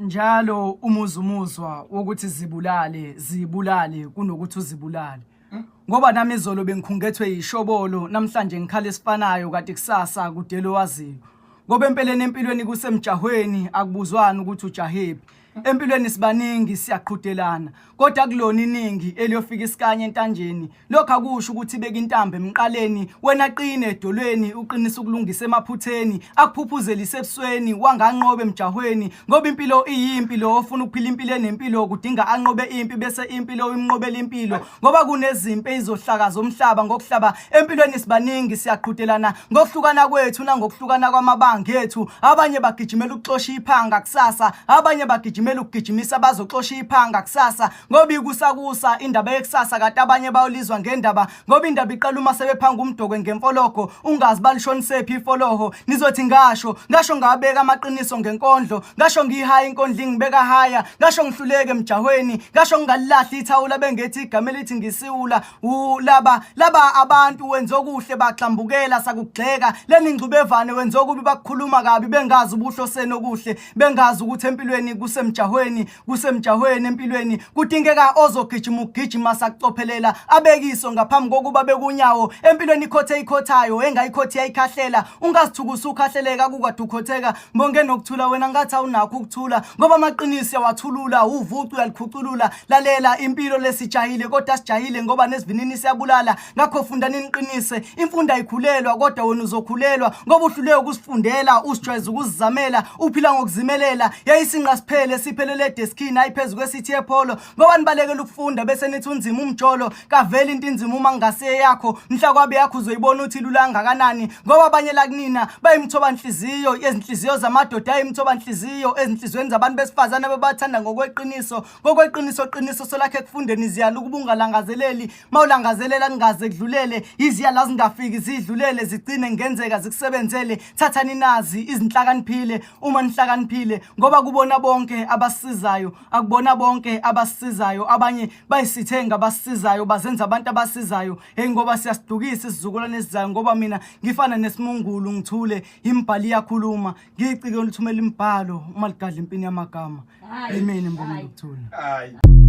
Njalo umuzwa wokuthi zibulale kunokuthi uzibulale. Ngoba nami izolo bengikhungethwe yishobolo, namhlanje ngikhala esifanayo kanti kusasa kudele owaziyo. Ngoba empilweni kusemjahweni akubuzwani ukuthi ujahephi. Empilweni sibaningi siyaqhudelana, kodwa kulona iningi eliyofika isikanye entanjeni. Lokho akusho ukuthi beka intambo emqaleni, wena qine edolweni, uqinisa ukulungisa emaphutheni, akuphuphuzelise ebusweni, wanganqobe emjahweni. Ngoba impilo iyimpilo, ofuna ukuphila impilo enempilo kudinga anqobe impi bese impilo imnqobela impilo. Ngoba kunezimpi ezizohlakaza umhlaba ngokuhlaba. Empilweni sibaningi siyaqhudelana ngokuhlukana kwethu nangokuhlukana kwamabanga ethu. Abanye bagijimela ukuxosha iphanga kusasa, abanye bagijimela ukugijimisa bazoxosha iphanga kusasa. Ngoba ikusakusa indaba yekusasa kade abanye bayolizwa ngendaba. Ngoba indaba iqala uma sebephanga umdoko ngemfologo, ungazi balishonisepi ifoloho. Nizothi ngasho ngabeka amaqiniso ngenkondlo, ngasho ngihaya inkondlo ngibeka haya, ngasho ngihluleke emjahweni, ngasho ngalilahla ithawula bengethi igama elithi ngisiwula. Laba abantu wenza okuhle baxambukela sakugxeka, leni ngcubevane wenza okubi bakukhuluma kabi bengazi ubuhlo senokuhle, bengazi ukuthi empilweni kusemjahweni empilweni kudingeka ozogijima ukugijima sakucophelela abekiso ngaphambi kokuba bekunyawo. Empilweni ikhothe ikhothayo engayikhothi yayikhahlela, ungazithukusa ukhahleleka kukade ukhotheka. Mbonge nokuthula wena ngathi awunakho ukuthula, ngoba amaqiniso yawathulula uvucu yalikhuculula. Lalela impilo lesijahile kodwa sijahile ngoba nesivinini siyabulala. Ngakho funda niqinise, imfundo ayikhulelwa kodwa wena uzokhulelwa, ngoba uhluleke ukusifundela, usijwayeza ukuzizamela, uphila ngokuzimelela. Yayisinqa siphele siphelele deskini ayiphezulu kwesithi epholo. Ngoba nibalekela ukufunda bese nithi unzima umjolo, kavela into inzima uma ngase yakho. Mhla kwabe yakho uzoyibona uthi lulanga kanani, ngoba abanye la kunina bayimthoba inhliziyo, ezinhliziyo zamadoda ayimthoba inhliziyo, ezinhlizweni zabantu besifazana bebathanda ngokweqiniso. Qiniso solakhe ekufundeni ziyala ukubunga langazeleli, mawulangazelela kungaze kudlulele. Iziyala zingafiki zidlulele zigcine ngenzeka zikusebenzele. Thathani nazi izinhlakaniphile uma nihlakaniphile, ngoba kubona bonke abasizayo, akubona bonke abasizayo. Abanye bayisithenga abasizayo bazenza abantu abasizayo. Ngoba siyasidukisa isizukulwane esizayo, ngoba mina ngifana nesimungulu ngithule, imbhali iyakhuluma, ngicike ulithumela imbhalo uma ligadla impini yamagama. Amen. Mbonga ukuthula.